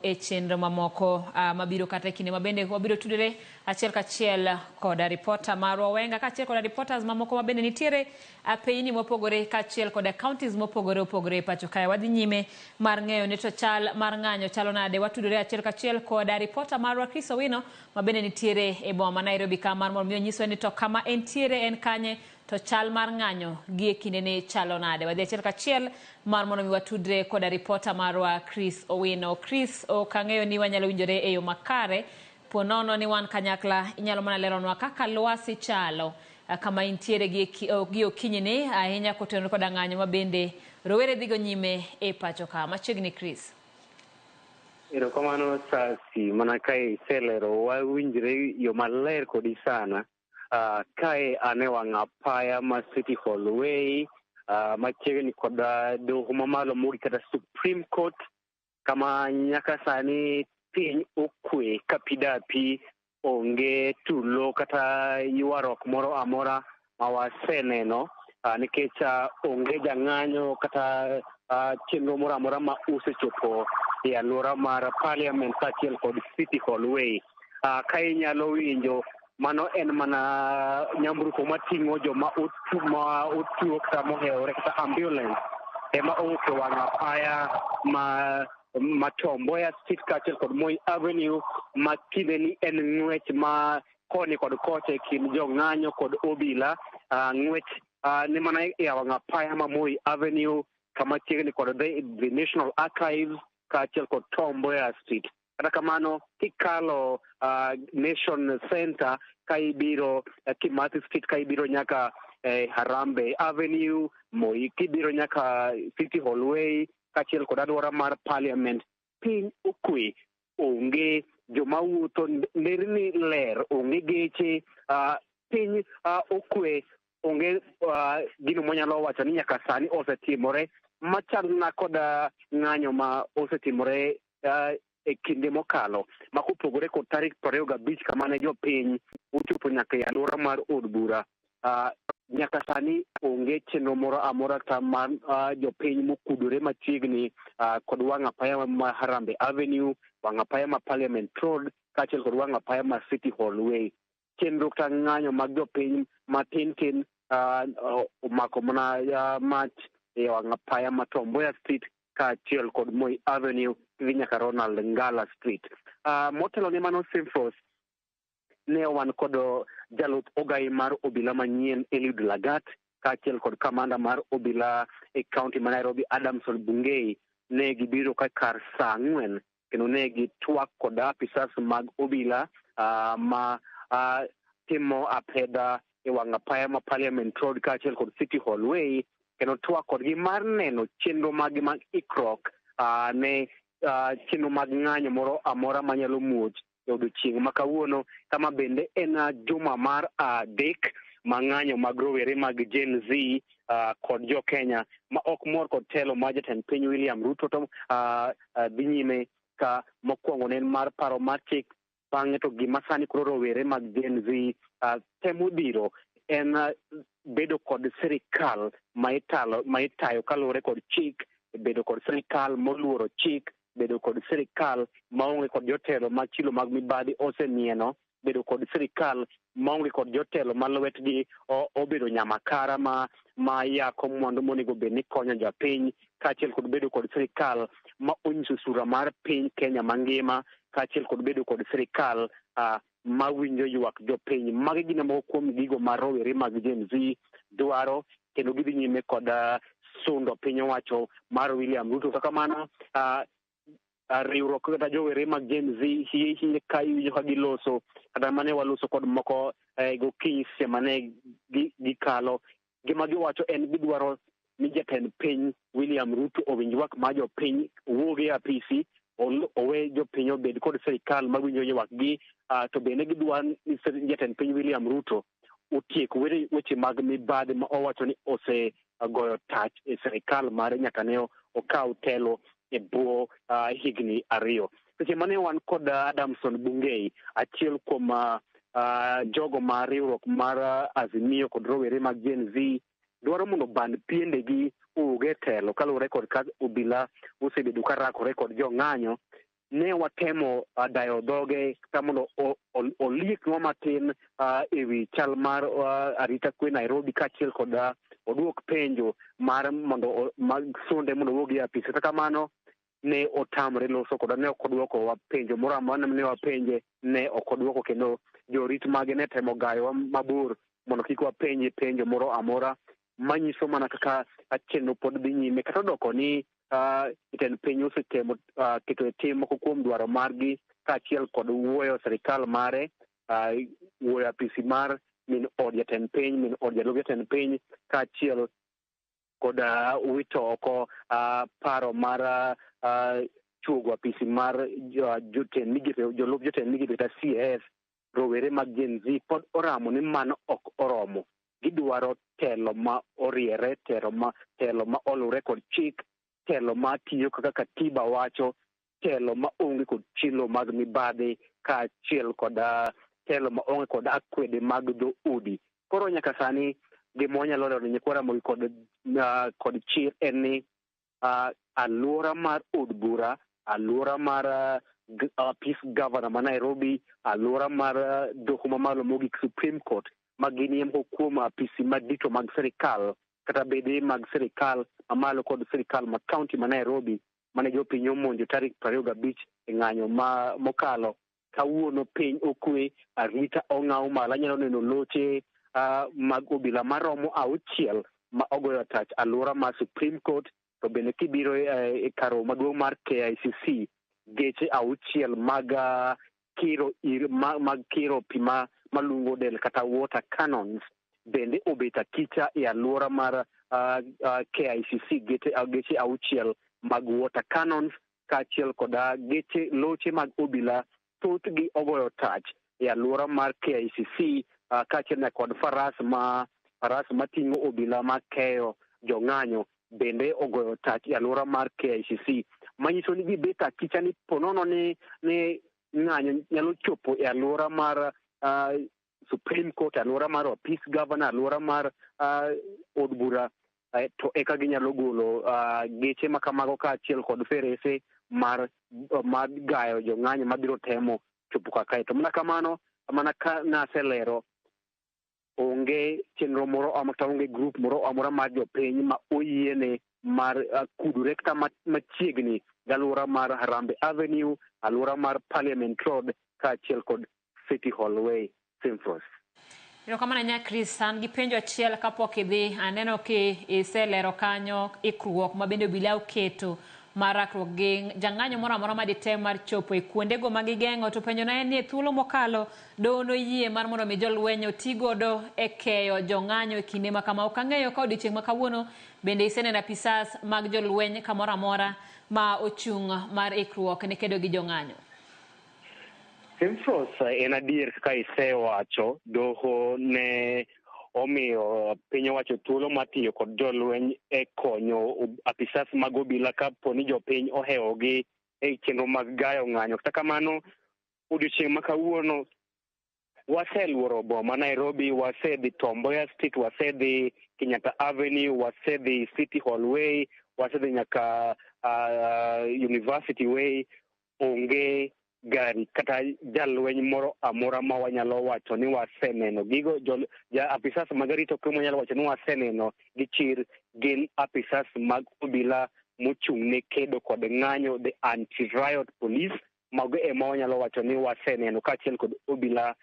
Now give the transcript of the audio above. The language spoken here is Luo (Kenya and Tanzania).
e chenro mamoko mabiro kata kinde mabende wabiro tudore achiel kachiel koda ripota marwa Owenga kachiel koda reporters mamoko mabende nitiere pinyni mopogore kachiel koda counties mopogore opogore e pacho kae. Wadhi nyime mar ng'eyo ni to chal mar ng'anyo chalo nade. Watudore achiel kachiel koda reporter marwa Chris Owino mabende nitiere e boma ma Nairobi ka mar mondo nyiso ni to kama entiere en kanye to chal mar ng'anyo gi e kinde ne chalo nade. Wadhi achiel kachiel mar mondo watudre koda reporter marwa Chris Owino. Chris, kang'eyo ni wanyalo winjore e yo makare ponono ni wan kanyakla inyalo mana leronwa kaka lwasi chalo kama intiere gi okinyi ni ahinya kotenore koda ng'anyo mabende rowere dhigo nyime e pacho ka. Machiegni Chris. Erokamano Sasi, mana kae iselero wawinjre yo maler kodi sana. Kae ane wang' apaya ma City Hall Way, machiegni koda doho mamalo mogik kata Supreme Court, kama nyaka sani piny okwe kapidapi onge tulo kata ywarok moro amora ma waseneno nikech onge jang'anyo kata chenro moro amora ma osechopo e alwora mar Parliament kaachiel kod City Hall Way. Ka inyalo winjo mano en mana nyamburko mating'o joma otuo kata mohewore kata ambulance ema owuok e wang' apaya ma Tom Mboya Street kaachiel kod Moi Avenue, ma kinde ni en ng'wech ma koni kod kocha e kind jong'anyo kod obila. Ng'wech ni mana e wang' apaya ma Moi Avenue kama chiegni kod the National Archives kaachiel kod Tom Mboya Street. Kata kamano kikalo Nation Center ka ibiro Kimathi Street ka ibiro nyaka Harambe Avenue, Moi kibiro nyaka City Hall Way kaachiel kod alwora mar Parliament, piny okwe, onge joma wuotho, nderni ler, onge geche, piny okwe, onge gino monyalo wacho ni nyaka sani osetimore machalna koda ng'anyo ma osetimore e kinde mokalo ma kopogore kod tarik 25 kamane jopiny ochopo nyaka e alwora mar od bura. Nyaka sani onge chenro moro amora ta mar jopiny mokudore machiegni kod wang' apaya ma Harambe Avenue, wang' apaya ma Parliament Road kaachiel kod wang' apaya ma City Hall Way. Chenro ta ng'anyo mag jopiny matin omako mana mach e wang' apaya ma Tom Mboya Street kaachiel kod Moi Avenue gi nyaka Ronald Ngala Street. Motelo ne mano Simfos ne wan kod jalup ogai mar obila manyien Eliud Lagat kaachiel kod kamanda mar obila e kaunti ma Nairobi Adamson Bungei ne gibiro ka kar saa 4 kendo ne gitwak kod apisas mag obila ma timo apeda e wang' apaya ma Parliament Road kaachiel kod City Hall Way, kendo twak kodgi mar neno chenro mag ikrok ne chenro mag ng'anyo moro amora manyalo muoch e odiochieng' ma kawuono, kama bende en juma mar adek ma ng'anyo mag rowere mag Gen Z kod jo Kenya ma ok mor kod telo ma jatend piny William Ruto to dhi nyime ka mokwongo ne mar paro mar chik. Bang'e to gima sani koro rowere mag Gen Z temo diro en bedo kod sirikal ma itayo kaluwore kod chik, bedo kod sirikal moluoro chik, bedo kod sirikal maonge kod jotelo ma chilo mag mibadhi osemieno, bedo kod sirikal maonge kod jotelo ma lwetgi obedo nyamakara ma yako mwandu monego bed ni konyo japiny, kaachiel kod bedo kod sirikal ma onyiso sura mar piny Kenya mangima, kaachiel kod bedo kod sirikal ma winjo ywak jopiny. Magi gin moko kuom gigo ma rowere mag Gen Z dwaro, kendo gidhi nyime kod sundo piny owacho mar William Ruto. Kaka mano riwruok kata jowere mag Gen Z hiye ka iwinjo ka giloso, kata mane waloso kod moko gokinyi mane gikalo. Gima giwacho en gidwaro ni jatend piny William Ruto owinj ywak ma jopiny, owuog e apisi, owe jopiny obed kod sirikal ma winjo ywakgi, to bende gidwa ni jatend piny William Ruto otiek weche mag mibadhi ma owacho ni osegoyo tach e sirikal mare nyaka ne okaw telo e bwo higni 2. Seche mane wan kod Adamson Bungei, achiel kuom jogo ma riwruok mar Azimio kod rowere mag Gen Z, dwaro mondo band piendegi uge telo kaluwore kod ka obila osebedo ka rakore kod jong'anyo, ne watemo dayo dhoge ka mondo olieknwa matin ewi chal mar arita kwe Nairobi kaachiel kod oduok penjo mar mondo mag sonde mondo owuog e apis. Kata kamano ne otamre loso koda, ne ok odwoko penjo moro amora ne wapenje, ne ok odwoko, kendo jorit mage ne temo gayowa mabor mondo kik wapenje penjo moro amora, manyiso mana kaka chenro pod dhi nyime. Kata odoko ni jatend piny osetemo keto e tim moko kuom dwaro margi kaachiel kod wuoyo sirikal mare, wuoyo apisi mar min od jatend piny, min od jalup jatend piny, kaachiel kod wito oko paro mar chuogo apisi mar jotend migepe, jolup jotend migepe kata CS. Rowere mag Gen Z pod oramo ni mano ok oromo. Gidwaro telo ma oriere, telo ma olure kod chik, telo ma tiyo kaka katiba wacho, telo ma onge kod chilo mag mibadhi, kaachiel kod telo ma onge kod akwede mag dho udi. Koro nyaka sani gima wanyalo lero ni nyakwa Ramogi kod chir en ni alwora mar od bura, alwora mar apis gavana ma Nairobi, alwora mar doho mamalo mogik Supreme Court, magini moko kuom apisi madito mag sirikal kata bede mag sirikal mamalo kod sirikal ma kaunti ma Nairobi, mane jopiny omonjo tarik 25 e ng'anyo mokalo. Kawuono piny okwe, arita ong'aw malo. Anyalo neno loche mag obila maromo 6 ma ogoyo tach alwora mar Supreme Court, to bende kibiro e karo maduong' mar KICC, geche 6 mag kiro pi malungo del kata water cannons bende obet akicha e alwora mar KICC, geche 6 mag water cannons, kaachiel kod loche mag obila thothgi ogoyo tach e alwora mar KICC, kaachiel kod faras mating'o obila ma keyo jong'anyo bende ogoyo tach e alwora mar KICC, manyiso ni gibet akicha ni ponono ni ng'anyo nyalo chopo e alwora mar Supreme Court, alwora mar apis governor, alwora mar od bura, to eka ginyalo golo geche makamago kaachiel kod ferese mar gayo jong'anyo mabiro temo chopo kaka. To mana kamano, mana ka naselero, onge chenro moro kata onge grup moro amora mar jopiny ma oyiene mar kudore kata machiegni galwora mar Harambe Avenue, alwora mar Parliament Road, kaachiel kod City Hall Way. Simfros. Kamano nya Chris, an gi penjo achiel kapok idhi. Aneno ki iselero kanyo ikruok ma bende obila oketo mar rakruok gi jang'anyo moro amora ma ditem mar chopo e kuondego ma gigeng'o. To penjo na en ni thuolo mokalo doho noyie mar mondo mi jolweny oti godo e keyo jong'anyo e kinde ma kama. Ok ang'eyo ka odiochieng' ma kawuono bende iseneno apisas mag jolweny kamoro amora ma ochung' mar ikruok ne kedo gi jong'anyo. Simfros, en adier kaka isewacho, doho ne omiyo piny owacho thuolo mar tiyo kod jolweny e konyo apisas mag obila kapo ni jopiny ohewogi e chenro mag gayo ng'anyo. Kata kamano, odiochieng' ma kawuono waseluoro boma Nairobi, wasedhi Tom Mboya Street, wasedhi Kenyatta Avenue, wasedhi City Hall Way, wasedhi nyaka University Way. Onge gari kata jalweny moro amora ma wanyalo wacho ni waseneno. Gigo apisas mag arito kwe wanyalo wacho ni waseneno gi chir gin apisas mag obila mochung' ne kedo kod ng'anyo, the anti-riot police. Mago ema wanyalo wacho ni waseneno, kaachiel kod obila